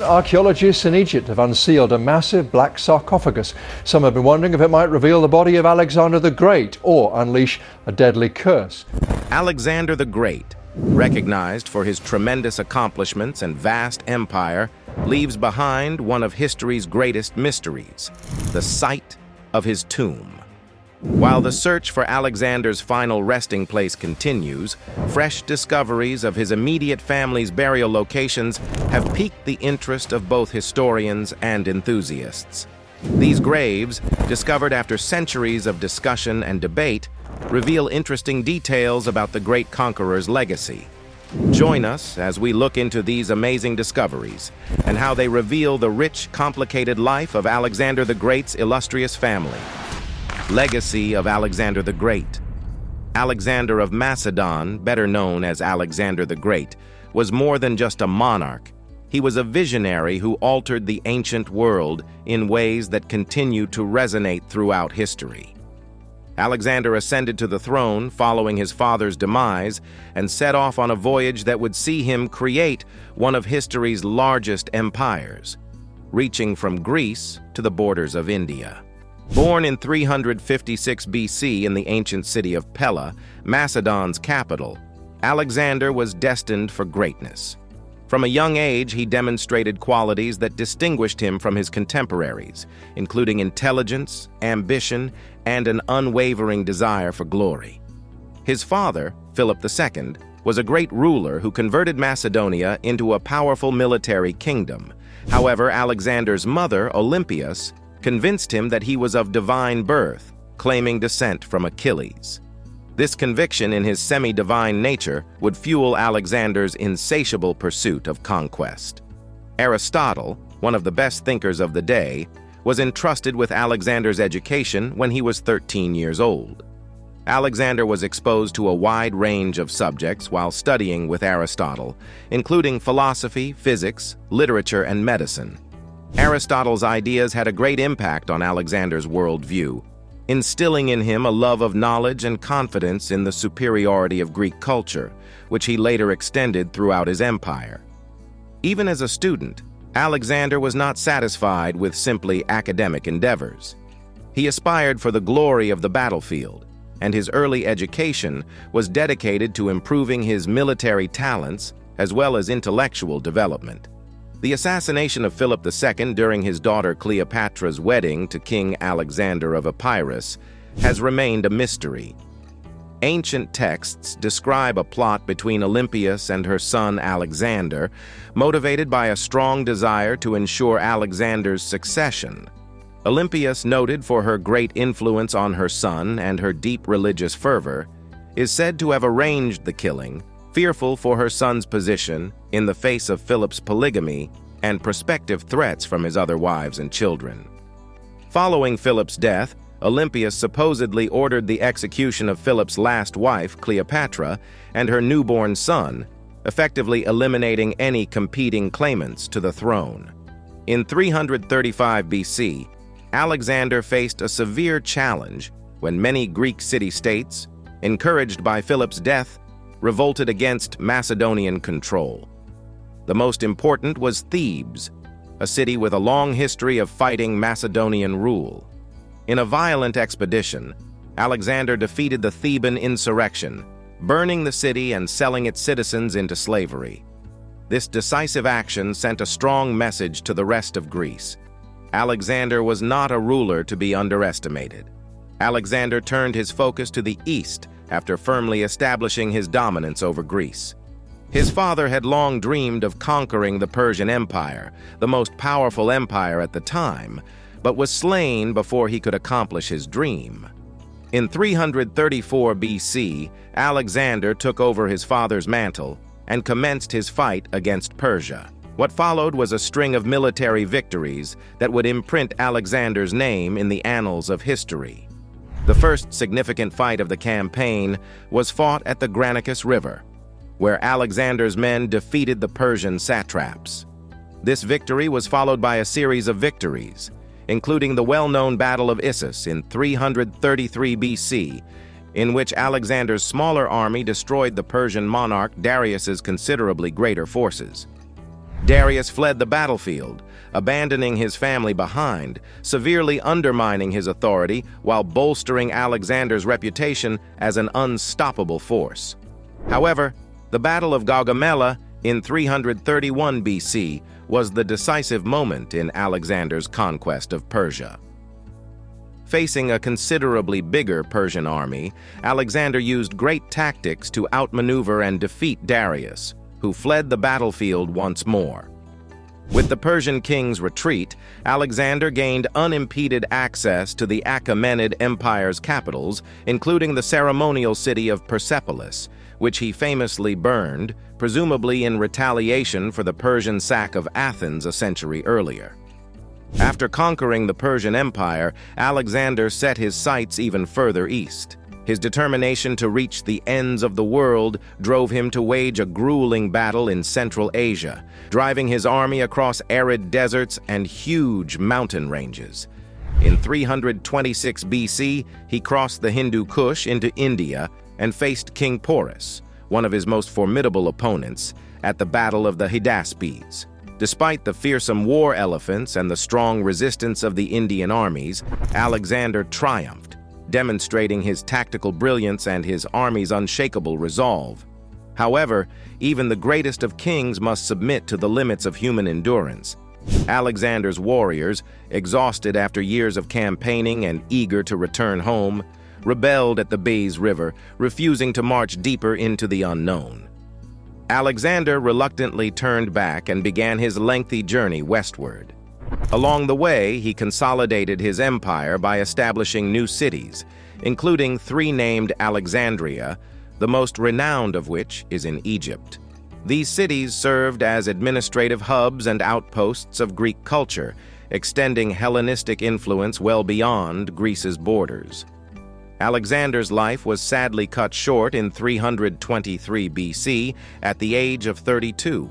Archaeologists in Egypt have unsealed a massive black sarcophagus. Some have been wondering if it might reveal the body of Alexander the Great or unleash a deadly curse. Alexander the Great, recognized for his tremendous accomplishments and vast empire, leaves behind one of history's greatest mysteries, the site of his tomb. While the search for Alexander's final resting place continues, fresh discoveries of his immediate family's burial locations have piqued the interest of both historians and enthusiasts. These graves, discovered after centuries of discussion and debate, reveal interesting details about the great conqueror's legacy. Join us as we look into these amazing discoveries and how they reveal the rich, complicated life of Alexander the Great's illustrious family. Legacy of Alexander the Great. Alexander of Macedon, better known as Alexander the Great, was more than just a monarch. He was a visionary who altered the ancient world in ways that continue to resonate throughout history. Alexander ascended to the throne following his father's demise and set off on a voyage that would see him create one of history's largest empires, reaching from Greece to the borders of India. Born in 356 BC in the ancient city of Pella, Macedon's capital, Alexander was destined for greatness. From a young age, he demonstrated qualities that distinguished him from his contemporaries, including intelligence, ambition, and an unwavering desire for glory. His father, Philip II, was a great ruler who converted Macedonia into a powerful military kingdom. However, Alexander's mother, Olympias, convinced him that he was of divine birth, claiming descent from Achilles. This conviction in his semi-divine nature would fuel Alexander's insatiable pursuit of conquest. Aristotle, one of the best thinkers of the day, was entrusted with Alexander's education when he was 13 years old. Alexander was exposed to a wide range of subjects while studying with Aristotle, including philosophy, physics, literature, and medicine. Aristotle's ideas had a great impact on Alexander's worldview, instilling in him a love of knowledge and confidence in the superiority of Greek culture, which he later extended throughout his empire. Even as a student, Alexander was not satisfied with simply academic endeavors. He aspired for the glory of the battlefield, and his early education was dedicated to improving his military talents as well as intellectual development. The assassination of Philip II during his daughter Cleopatra's wedding to King Alexander of Epirus has remained a mystery. Ancient texts describe a plot between Olympias and her son Alexander, motivated by a strong desire to ensure Alexander's succession. Olympias, noted for her great influence on her son and her deep religious fervor, is said to have arranged the killing, fearful for her son's position in the face of Philip's polygamy and prospective threats from his other wives and children. Following Philip's death, Olympias supposedly ordered the execution of Philip's last wife, Cleopatra, and her newborn son, effectively eliminating any competing claimants to the throne. In 335 BC, Alexander faced a severe challenge when many Greek city-states, encouraged by Philip's death, revolted against Macedonian control. The most important was Thebes, a city with a long history of fighting Macedonian rule. In a violent expedition, Alexander defeated the Theban insurrection, burning the city and selling its citizens into slavery. This decisive action sent a strong message to the rest of Greece. Alexander was not a ruler to be underestimated. Alexander turned his focus to the east after firmly establishing his dominance over Greece. His father had long dreamed of conquering the Persian Empire, the most powerful empire at the time, but was slain before he could accomplish his dream. In 334 BC, Alexander took over his father's mantle and commenced his fight against Persia. What followed was a string of military victories that would imprint Alexander's name in the annals of history. The first significant fight of the campaign was fought at the Granicus River, where Alexander's men defeated the Persian satraps. This victory was followed by a series of victories, including the well-known Battle of Issus in 333 BC, in which Alexander's smaller army destroyed the Persian monarch Darius's considerably greater forces. Darius fled the battlefield, abandoning his family behind, severely undermining his authority while bolstering Alexander's reputation as an unstoppable force. However, the Battle of Gaugamela in 331 BC was the decisive moment in Alexander's conquest of Persia. Facing a considerably bigger Persian army, Alexander used great tactics to outmaneuver and defeat Darius, who fled the battlefield once more. With the Persian king's retreat, Alexander gained unimpeded access to the Achaemenid Empire's capitals, including the ceremonial city of Persepolis, which he famously burned, presumably in retaliation for the Persian sack of Athens a century earlier. After conquering the Persian Empire, Alexander set his sights even further east. His determination to reach the ends of the world drove him to wage a grueling battle in Central Asia, driving his army across arid deserts and huge mountain ranges. In 326 BC, he crossed the Hindu Kush into India and faced King Porus, one of his most formidable opponents, at the Battle of the Hydaspes. Despite the fearsome war elephants and the strong resistance of the Indian armies, Alexander triumphed, demonstrating his tactical brilliance and his army's unshakable resolve. However, even the greatest of kings must submit to the limits of human endurance. Alexander's warriors, exhausted after years of campaigning and eager to return home, rebelled at the Bays River, refusing to march deeper into the unknown. Alexander reluctantly turned back and began his lengthy journey westward. Along the way, he consolidated his empire by establishing new cities, including three named Alexandria, the most renowned of which is in Egypt. These cities served as administrative hubs and outposts of Greek culture, extending Hellenistic influence well beyond Greece's borders. Alexander's life was sadly cut short in 323 BC at the age of 32,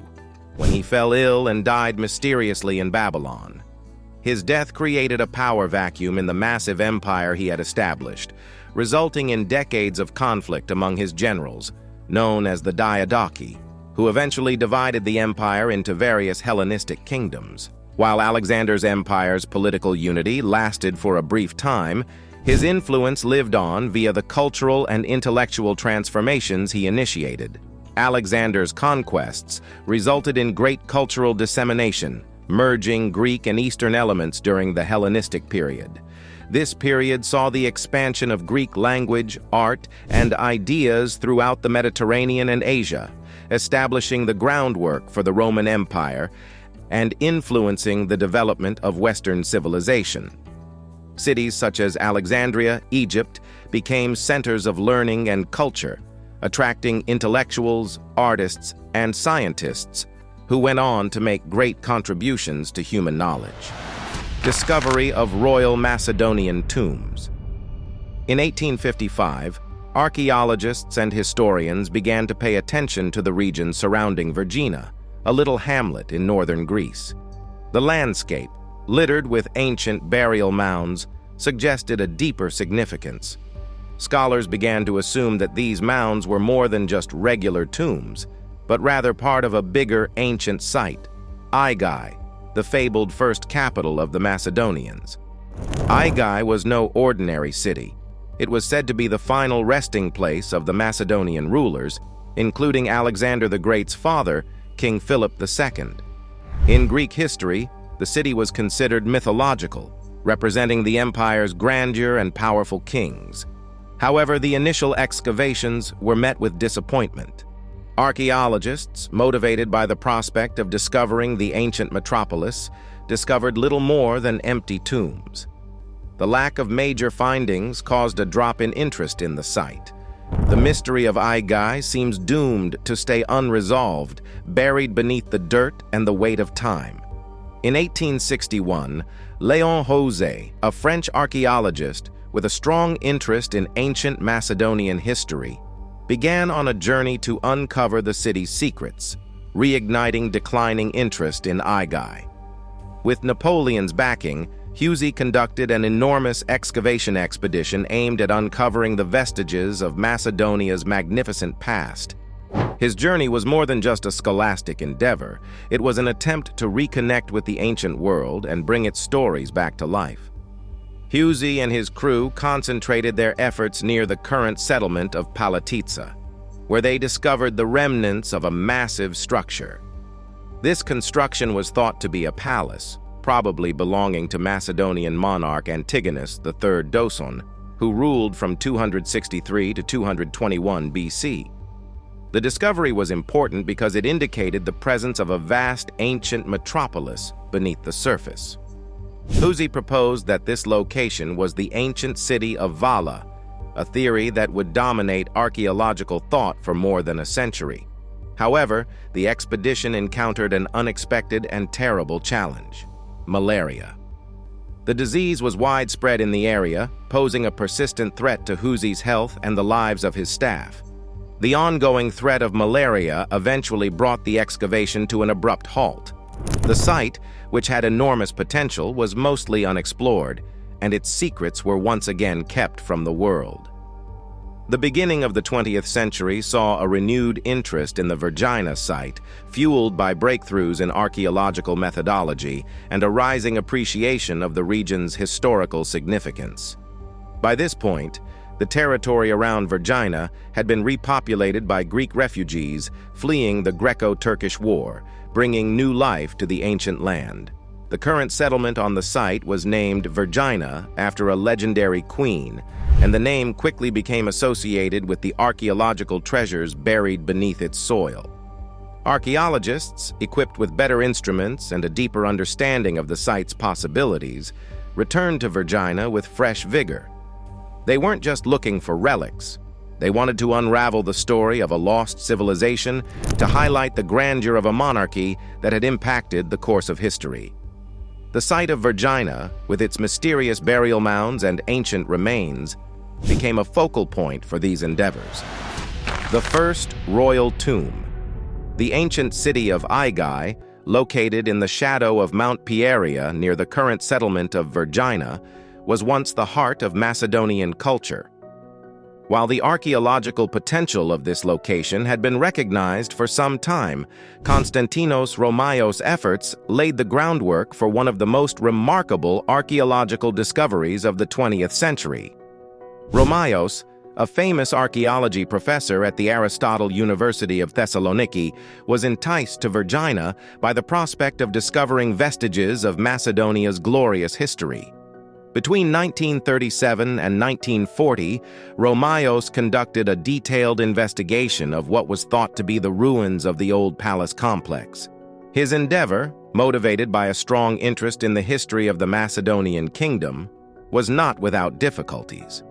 when he fell ill and died mysteriously in Babylon. His death created a power vacuum in the massive empire he had established, resulting in decades of conflict among his generals, known as the Diadochi, who eventually divided the empire into various Hellenistic kingdoms. While Alexander's empire's political unity lasted for a brief time, his influence lived on via the cultural and intellectual transformations he initiated. Alexander's conquests resulted in great cultural dissemination, merging Greek and Eastern elements during the Hellenistic period. This period saw the expansion of Greek language, art, and ideas throughout the Mediterranean and Asia, establishing the groundwork for the Roman Empire and influencing the development of Western civilization. Cities such as Alexandria, Egypt, became centers of learning and culture, attracting intellectuals, artists, and scientists who went on to make great contributions to human knowledge. Discovery of Royal Macedonian tombs. In 1855, archaeologists and historians began to pay attention to the region surrounding Virgina, a little hamlet in northern Greece. The landscape, littered with ancient burial mounds, suggested a deeper significance. Scholars began to assume that these mounds were more than just regular tombs, but rather part of a bigger ancient site, Aigai, the fabled first capital of the Macedonians. Aigai was no ordinary city. It was said to be the final resting place of the Macedonian rulers, including Alexander the Great's father, King Philip II. In Greek history, the city was considered mythological, representing the empire's grandeur and powerful kings. However, the initial excavations were met with disappointment. Archaeologists, motivated by the prospect of discovering the ancient metropolis, discovered little more than empty tombs. The lack of major findings caused a drop in interest in the site. The mystery of Aigai seems doomed to stay unresolved, buried beneath the dirt and the weight of time. In 1861, Léon José, a French archaeologist with a strong interest in ancient Macedonian history, began on a journey to uncover the city's secrets, reigniting declining interest in Aigai. With Napoleon's backing, José conducted an enormous excavation expedition aimed at uncovering the vestiges of Macedonia's magnificent past. His journey was more than just a scholastic endeavor. It was an attempt to reconnect with the ancient world and bring its stories back to life. Hussey and his crew concentrated their efforts near the current settlement of Palatitsa, where they discovered the remnants of a massive structure. This construction was thought to be a palace, probably belonging to Macedonian monarch Antigonus III Doson, who ruled from 263 to 221 BC. The discovery was important because it indicated the presence of a vast ancient metropolis beneath the surface. Hussey proposed that this location was the ancient city of Vala, a theory that would dominate archaeological thought for more than a century. However, the expedition encountered an unexpected and terrible challenge: malaria. The disease was widespread in the area, posing a persistent threat to Hussey's health and the lives of his staff. The ongoing threat of malaria eventually brought the excavation to an abrupt halt. The site, which had enormous potential, was mostly unexplored, and its secrets were once again kept from the world. The beginning of the 20th century saw a renewed interest in the Virgina site, fueled by breakthroughs in archaeological methodology and a rising appreciation of the region's historical significance. By this point, the territory around Virgina had been repopulated by Greek refugees fleeing the Greco-Turkish War, bringing new life to the ancient land. The current settlement on the site was named Virgina after a legendary queen, and the name quickly became associated with the archaeological treasures buried beneath its soil. Archaeologists, equipped with better instruments and a deeper understanding of the site's possibilities, returned to Virgina with fresh vigor. They weren't just looking for relics. They wanted to unravel the story of a lost civilization, to highlight the grandeur of a monarchy that had impacted the course of history. The site of Virgina, with its mysterious burial mounds and ancient remains, became a focal point for these endeavors. The first royal tomb. The ancient city of Aigai, located in the shadow of Mount Pieria near the current settlement of Virgina, was once the heart of Macedonian culture. While the archaeological potential of this location had been recognized for some time, Konstantinos Romaios' efforts laid the groundwork for one of the most remarkable archaeological discoveries of the 20th century. Romaios, a famous archaeology professor at the Aristotle University of Thessaloniki, was enticed to Virgina by the prospect of discovering vestiges of Macedonia's glorious history. Between 1937 and 1940, Romaios conducted a detailed investigation of what was thought to be the ruins of the old palace complex. His endeavor, motivated by a strong interest in the history of the Macedonian kingdom, was not without difficulties.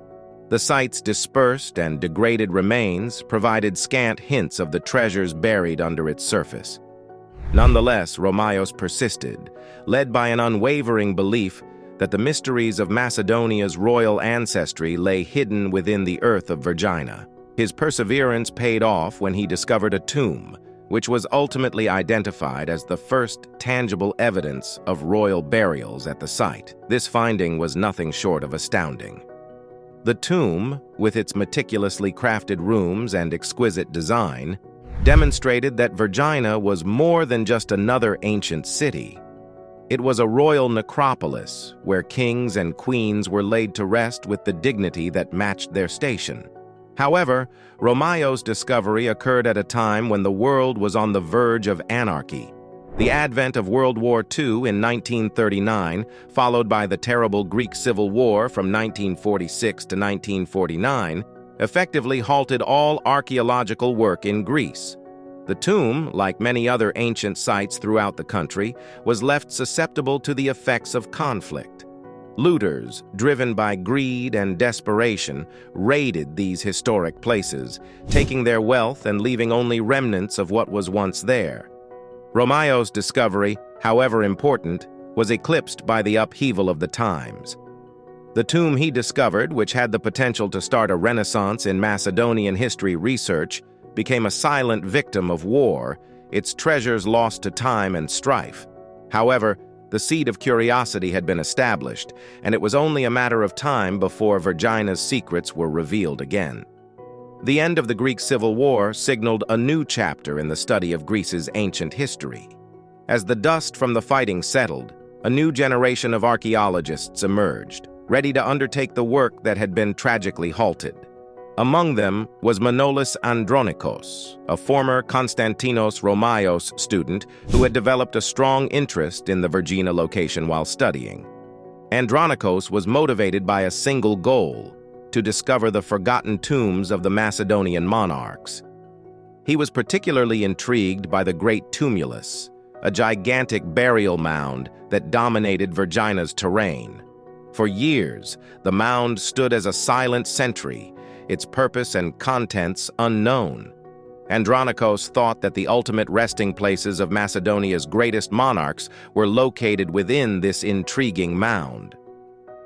The site's dispersed and degraded remains provided scant hints of the treasures buried under its surface. Nonetheless, Romaios persisted, led by an unwavering belief that the mysteries of Macedonia's royal ancestry lay hidden within the earth of Virgina. His perseverance paid off when he discovered a tomb, which was ultimately identified as the first tangible evidence of royal burials at the site. This finding was nothing short of astounding. The tomb, with its meticulously crafted rooms and exquisite design, demonstrated that Virgina was more than just another ancient city. It was a royal necropolis where kings and queens were laid to rest with the dignity that matched their station. However, Romaios' discovery occurred at a time when the world was on the verge of anarchy. The advent of World War II in 1939, followed by the terrible Greek Civil War from 1946 to 1949, effectively halted all archaeological work in Greece. The tomb, like many other ancient sites throughout the country, was left susceptible to the effects of conflict. Looters, driven by greed and desperation, raided these historic places, taking their wealth and leaving only remnants of what was once there. Romaios' discovery, however important, was eclipsed by the upheaval of the times. The tomb he discovered, which had the potential to start a renaissance in Macedonian history research, became a silent victim of war, its treasures lost to time and strife. However, the seed of curiosity had been established, and it was only a matter of time before Virgina's secrets were revealed again. The end of the Greek Civil War signaled a new chapter in the study of Greece's ancient history. As the dust from the fighting settled, a new generation of archaeologists emerged, ready to undertake the work that had been tragically halted. Among them was Manolis Andronikos, a former Konstantinos Romaios student who had developed a strong interest in the Virgina location while studying. Andronikos was motivated by a single goal: to discover the forgotten tombs of the Macedonian monarchs. He was particularly intrigued by the Great Tumulus, a gigantic burial mound that dominated Virgina's terrain. For years, the mound stood as a silent sentry, its purpose and contents unknown. Andronikos thought that the ultimate resting places of Macedonia's greatest monarchs were located within this intriguing mound.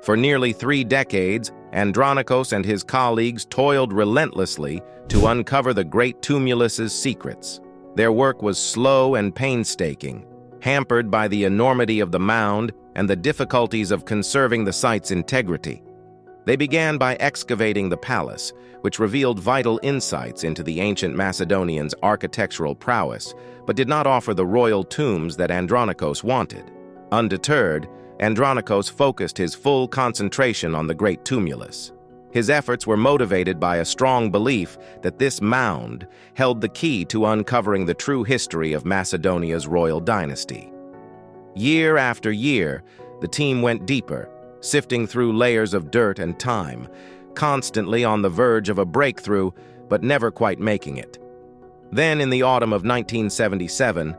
For nearly 3 decades, Andronikos and his colleagues toiled relentlessly to uncover the Great Tumulus's secrets. Their work was slow and painstaking, hampered by the enormity of the mound and the difficulties of conserving the site's integrity. They began by excavating the palace, which revealed vital insights into the ancient Macedonians' architectural prowess, but did not offer the royal tombs that Andronikos wanted. Undeterred, Andronikos focused his full concentration on the Great Tumulus. His efforts were motivated by a strong belief that this mound held the key to uncovering the true history of Macedonia's royal dynasty. Year after year, the team went deeper, sifting through layers of dirt and time, constantly on the verge of a breakthrough, but never quite making it. Then, in the autumn of 1977,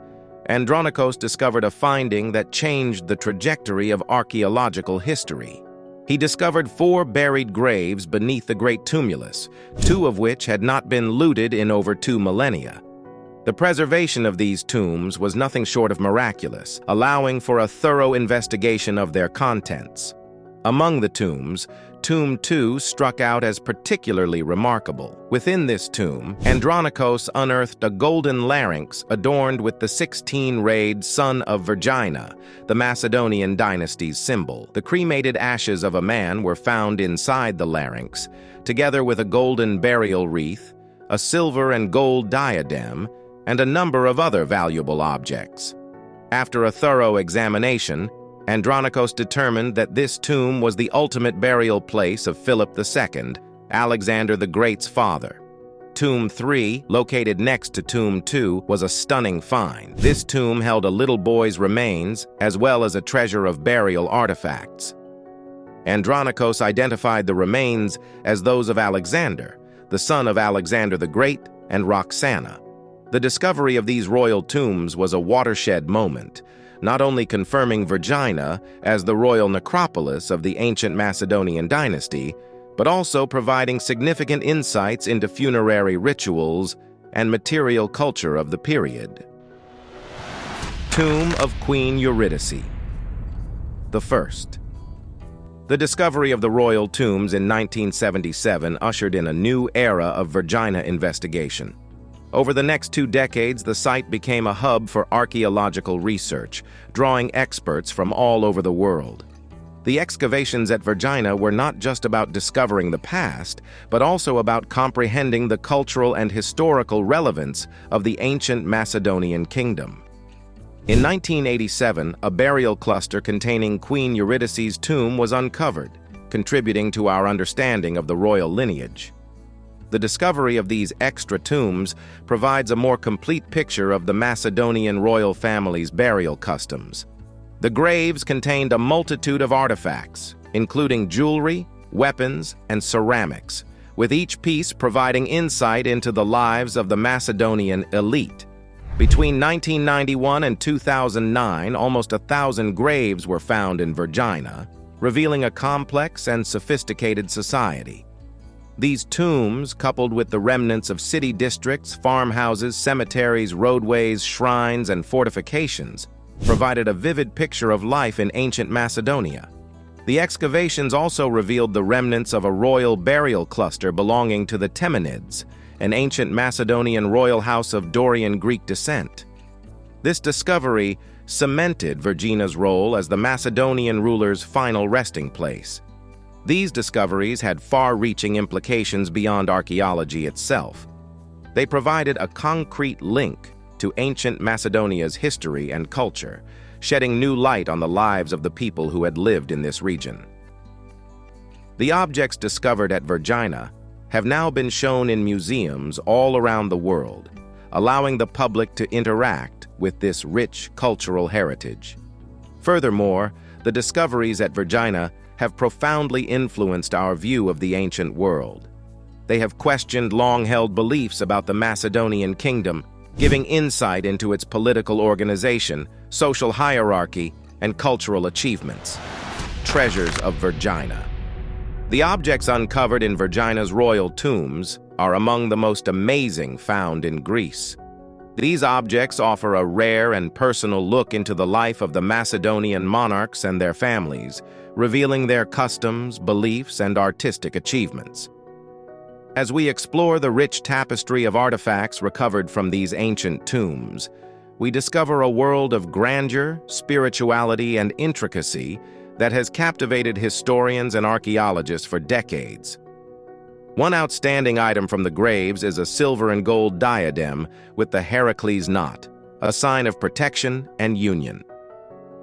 Andronikos discovered a finding that changed the trajectory of archaeological history. He discovered 4 buried graves beneath the Great Tumulus, 2 of which had not been looted in over 2 millennia. The preservation of these tombs was nothing short of miraculous, allowing for a thorough investigation of their contents. Among the tombs, Tomb 2 struck out as particularly remarkable. Within this tomb, Andronikos unearthed a golden larynx adorned with the 16-rayed son of Virgina, the Macedonian dynasty's symbol. The cremated ashes of a man were found inside the larynx, together with a golden burial wreath, a silver and gold diadem, and a number of other valuable objects. After a thorough examination, Andronikos determined that this tomb was the ultimate burial place of Philip II, Alexander the Great's father. Tomb 3, located next to Tomb 2, was a stunning find. This tomb held a little boy's remains, as well as a treasure of burial artifacts. Andronikos identified the remains as those of Alexander, the son of Alexander the Great and Roxana. The discovery of these royal tombs was a watershed moment, not only confirming Virgina as the royal necropolis of the ancient Macedonian dynasty, but also providing significant insights into funerary rituals and material culture of the period. Tomb of Queen Eurydice. The first. The discovery of the royal tombs in 1977 ushered in a new era of Virgina investigation. Over the next 2 decades, the site became a hub for archaeological research, drawing experts from all over the world. The excavations at Virgina were not just about discovering the past, but also about comprehending the cultural and historical relevance of the ancient Macedonian kingdom. In 1987, a burial cluster containing Queen Eurydice's tomb was uncovered, contributing to our understanding of the royal lineage. The discovery of these extra tombs provides a more complete picture of the Macedonian royal family's burial customs. The graves contained a multitude of artifacts, including jewelry, weapons, and ceramics, with each piece providing insight into the lives of the Macedonian elite. Between 1991 and 2009, almost 1,000 graves were found in Virgina, revealing a complex and sophisticated society. These tombs, coupled with the remnants of city districts, farmhouses, cemeteries, roadways, shrines, and fortifications, provided a vivid picture of life in ancient Macedonia. The excavations also revealed the remnants of a royal burial cluster belonging to the Temenids, an ancient Macedonian royal house of Dorian Greek descent. This discovery cemented Virgina's role as the Macedonian ruler's final resting place. These discoveries had far-reaching implications beyond archaeology itself. They provided a concrete link to ancient Macedonia's history and culture, shedding new light on the lives of the people who had lived in this region. The objects discovered at Virgina have now been shown in museums all around the world, allowing the public to interact with this rich cultural heritage. Furthermore, the discoveries at Virgina have profoundly influenced our view of the ancient world. They have questioned long-held beliefs about the Macedonian kingdom, giving insight into its political organization, social hierarchy, and cultural achievements. Treasures of Virgina. The objects uncovered in Virgina's royal tombs are among the most amazing found in Greece. These objects offer a rare and personal look into the life of the Macedonian monarchs and their families, revealing their customs, beliefs, and artistic achievements. As we explore the rich tapestry of artifacts recovered from these ancient tombs, we discover a world of grandeur, spirituality, and intricacy that has captivated historians and archaeologists for decades. One outstanding item from the graves is a silver and gold diadem with the Heracles knot, a sign of protection and union.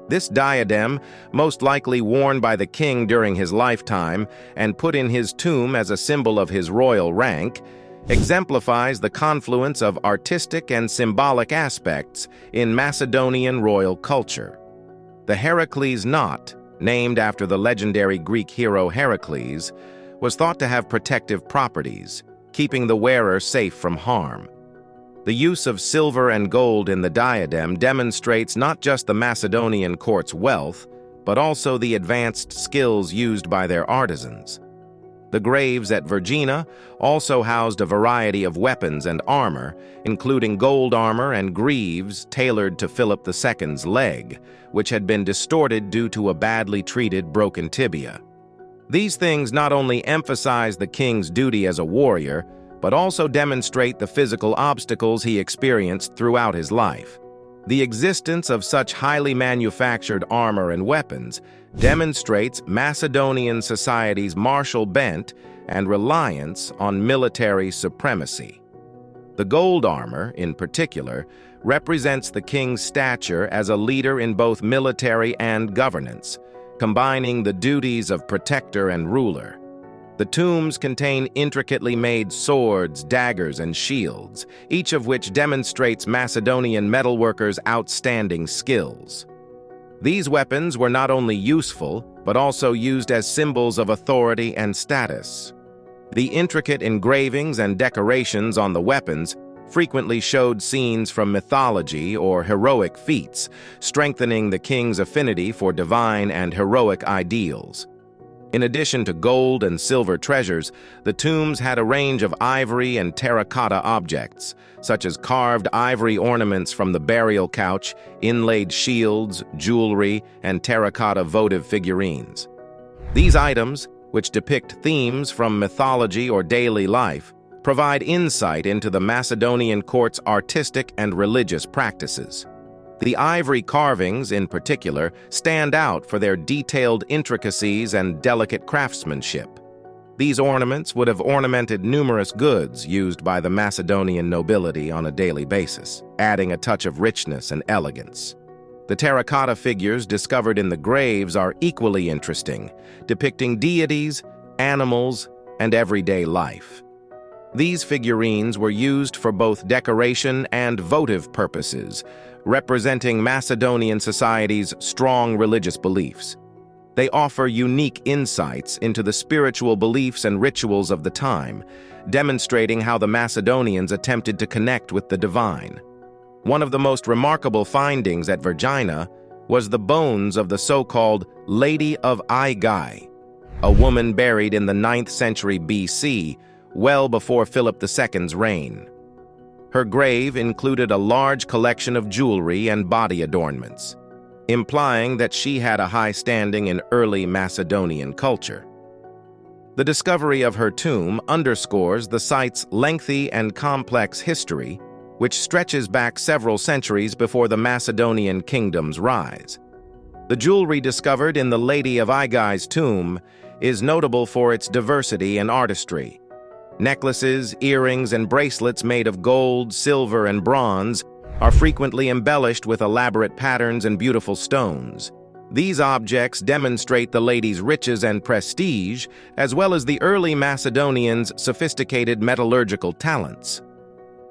This diadem, most likely worn by the king during his lifetime and put in his tomb as a symbol of his royal rank, exemplifies the confluence of artistic and symbolic aspects in Macedonian royal culture. The Heracles knot, named after the legendary Greek hero Heracles, was thought to have protective properties, keeping the wearer safe from harm. The use of silver and gold in the diadem demonstrates not just the Macedonian court's wealth, but also the advanced skills used by their artisans. The graves at Virgina also housed a variety of weapons and armor, including gold armor and greaves tailored to Philip II's leg, which had been distorted due to a badly treated broken tibia. These things not only emphasize the king's duty as a warrior, but also demonstrate the physical obstacles he experienced throughout his life. The existence of such highly manufactured armor and weapons demonstrates Macedonian society's martial bent and reliance on military supremacy. The gold armor, in particular, represents the king's stature as a leader in both military and governance, combining the duties of protector and ruler. The tombs contain intricately made swords, daggers, and shields, each of which demonstrates Macedonian metalworkers' outstanding skills. These weapons were not only useful, but also used as symbols of authority and status. The intricate engravings and decorations on the weapons frequently showed scenes from mythology or heroic feats, strengthening the king's affinity for divine and heroic ideals. In addition to gold and silver treasures, the tombs had a range of ivory and terracotta objects, such as carved ivory ornaments from the burial couch, inlaid shields, jewelry, and terracotta votive figurines. These items, which depict themes from mythology or daily life, provide insight into the Macedonian court's artistic and religious practices. The ivory carvings, in particular, stand out for their detailed intricacies and delicate craftsmanship. These ornaments would have ornamented numerous goods used by the Macedonian nobility on a daily basis, adding a touch of richness and elegance. The terracotta figures discovered in the graves are equally interesting, depicting deities, animals, and everyday life. These figurines were used for both decoration and votive purposes, representing Macedonian society's strong religious beliefs. They offer unique insights into the spiritual beliefs and rituals of the time, demonstrating how the Macedonians attempted to connect with the divine. One of the most remarkable findings at Virgina was the bones of the so-called Lady of Aigai, a woman buried in the 9th century BC, well before Philip II's reign. Her grave included a large collection of jewelry and body adornments, implying that she had a high standing in early Macedonian culture. The discovery of her tomb underscores the site's lengthy and complex history, which stretches back several centuries before the Macedonian kingdom's rise. The jewelry discovered in the Lady of Aigai's tomb is notable for its diversity and artistry. Necklaces, earrings, and bracelets made of gold, silver, and bronze are frequently embellished with elaborate patterns and beautiful stones. These objects demonstrate the lady's riches and prestige, as well as the early Macedonians' sophisticated metallurgical talents.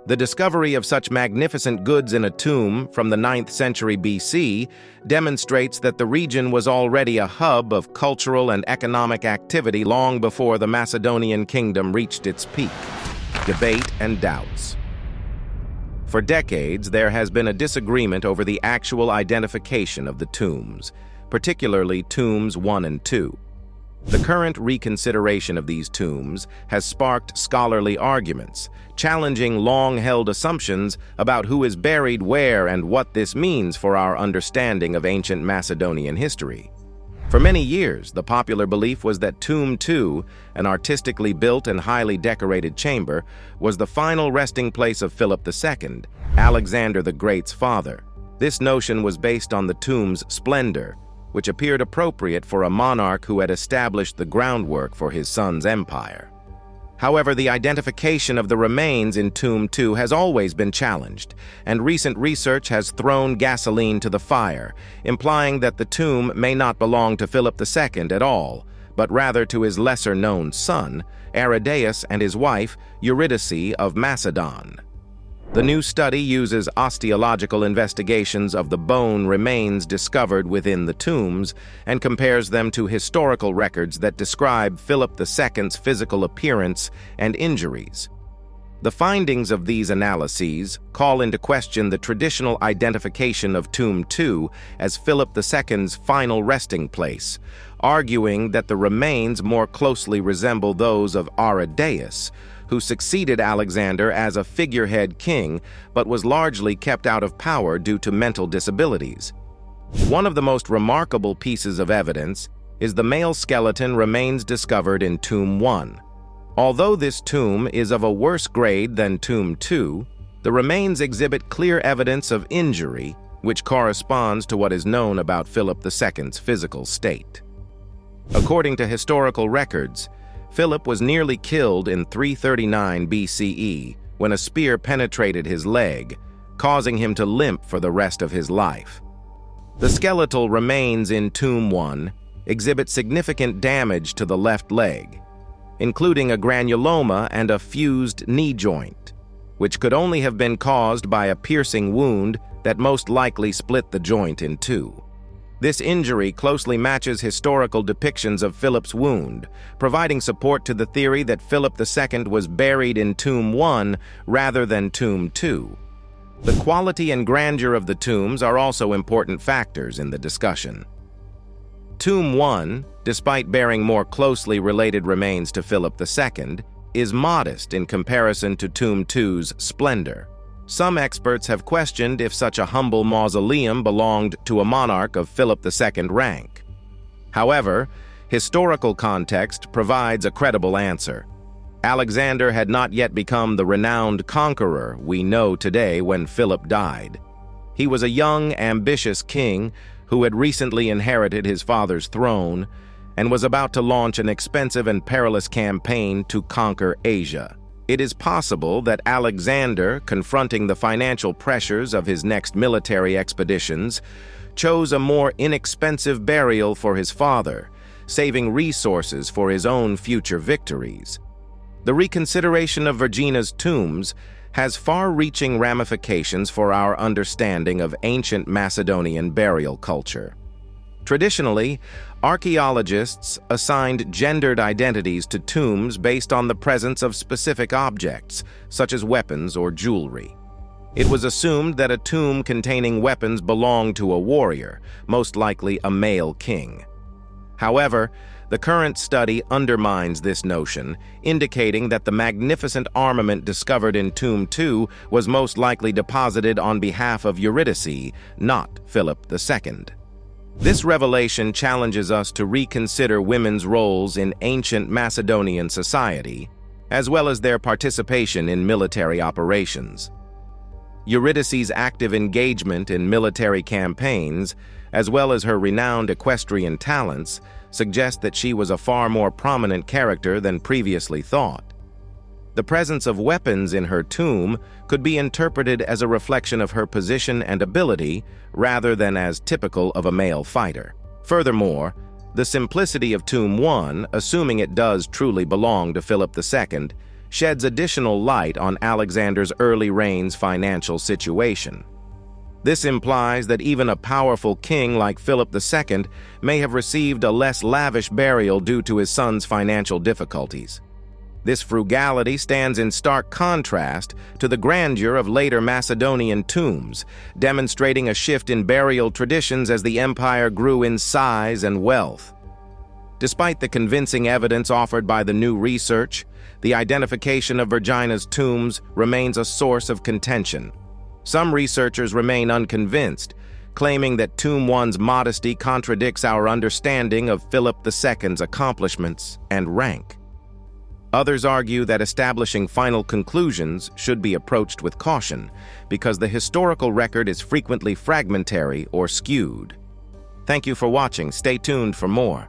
The discovery of such magnificent goods in a tomb from the 9th century BC demonstrates that the region was already a hub of cultural and economic activity long before the Macedonian kingdom reached its peak. Debate and doubts. For decades, there has been a disagreement over the actual identification of the tombs, particularly tombs 1 and 2. The current reconsideration of these tombs has sparked scholarly arguments, challenging long-held assumptions about who is buried where and what this means for our understanding of ancient Macedonian history. For many years, the popular belief was that Tomb 2, an artistically built and highly decorated chamber, was the final resting place of Philip II, Alexander the Great's father. This notion was based on the tomb's splendor, which appeared appropriate for a monarch who had established the groundwork for his son's empire. However, the identification of the remains in Tomb 2 has always been challenged, and recent research has thrown gasoline to the fire, implying that the tomb may not belong to Philip II at all, but rather to his lesser-known son, Aridaeus, and his wife, Eurydice of Macedon. The new study uses osteological investigations of the bone remains discovered within the tombs and compares them to historical records that describe Philip II's physical appearance and injuries. The findings of these analyses call into question the traditional identification of Tomb 2 as Philip II's final resting place, arguing that the remains more closely resemble those of Aridaeus, who succeeded Alexander as a figurehead king but was largely kept out of power due to mental disabilities. One of the most remarkable pieces of evidence is the male skeleton remains discovered in Tomb 1. Although this tomb is of a worse grade than Tomb 2, the remains exhibit clear evidence of injury, which corresponds to what is known about Philip II's physical state. According to historical records, Philip was nearly killed in 339 BCE when a spear penetrated his leg, causing him to limp for the rest of his life. The skeletal remains in Tomb 1 exhibit significant damage to the left leg, including a granuloma and a fused knee joint, which could only have been caused by a piercing wound that most likely split the joint in two. This injury closely matches historical depictions of Philip's wound, providing support to the theory that Philip II was buried in Tomb 1 rather than Tomb 2. The quality and grandeur of the tombs are also important factors in the discussion. Tomb 1, despite bearing more closely related remains to Philip II, is modest in comparison to Tomb 2's splendor. Some experts have questioned if such a humble mausoleum belonged to a monarch of Philip II rank. However, historical context provides a credible answer. Alexander had not yet become the renowned conqueror we know today when Philip died. He was a young, ambitious king who had recently inherited his father's throne and was about to launch an expensive and perilous campaign to conquer Asia. It is possible that Alexander, confronting the financial pressures of his next military expeditions, chose a more inexpensive burial for his father, saving resources for his own future victories. The reconsideration of Virginia's tombs has far-reaching ramifications for our understanding of ancient Macedonian burial culture. Traditionally, archaeologists assigned gendered identities to tombs based on the presence of specific objects, such as weapons or jewelry. It was assumed that a tomb containing weapons belonged to a warrior, most likely a male king. However, the current study undermines this notion, indicating that the magnificent armament discovered in Tomb 2 was most likely deposited on behalf of Eurydice, not Philip II. This revelation challenges us to reconsider women's roles in ancient Macedonian society, as well as their participation in military operations. Eurydice's active engagement in military campaigns, as well as her renowned equestrian talents, suggest that she was a far more prominent character than previously thought. The presence of weapons in her tomb could be interpreted as a reflection of her position and ability rather than as typical of a male fighter. Furthermore, the simplicity of Tomb 1, assuming it does truly belong to Philip II, sheds additional light on Alexander's early reign's financial situation. This implies that even a powerful king like Philip II may have received a less lavish burial due to his son's financial difficulties. This frugality stands in stark contrast to the grandeur of later Macedonian tombs, demonstrating a shift in burial traditions as the empire grew in size and wealth. Despite the convincing evidence offered by the new research, the identification of Virginia's tombs remains a source of contention. Some researchers remain unconvinced, claiming that Tomb 1's modesty contradicts our understanding of Philip II's accomplishments and rank. Others argue that establishing final conclusions should be approached with caution, because the historical record is frequently fragmentary or skewed. Thank you for watching. Stay tuned for more.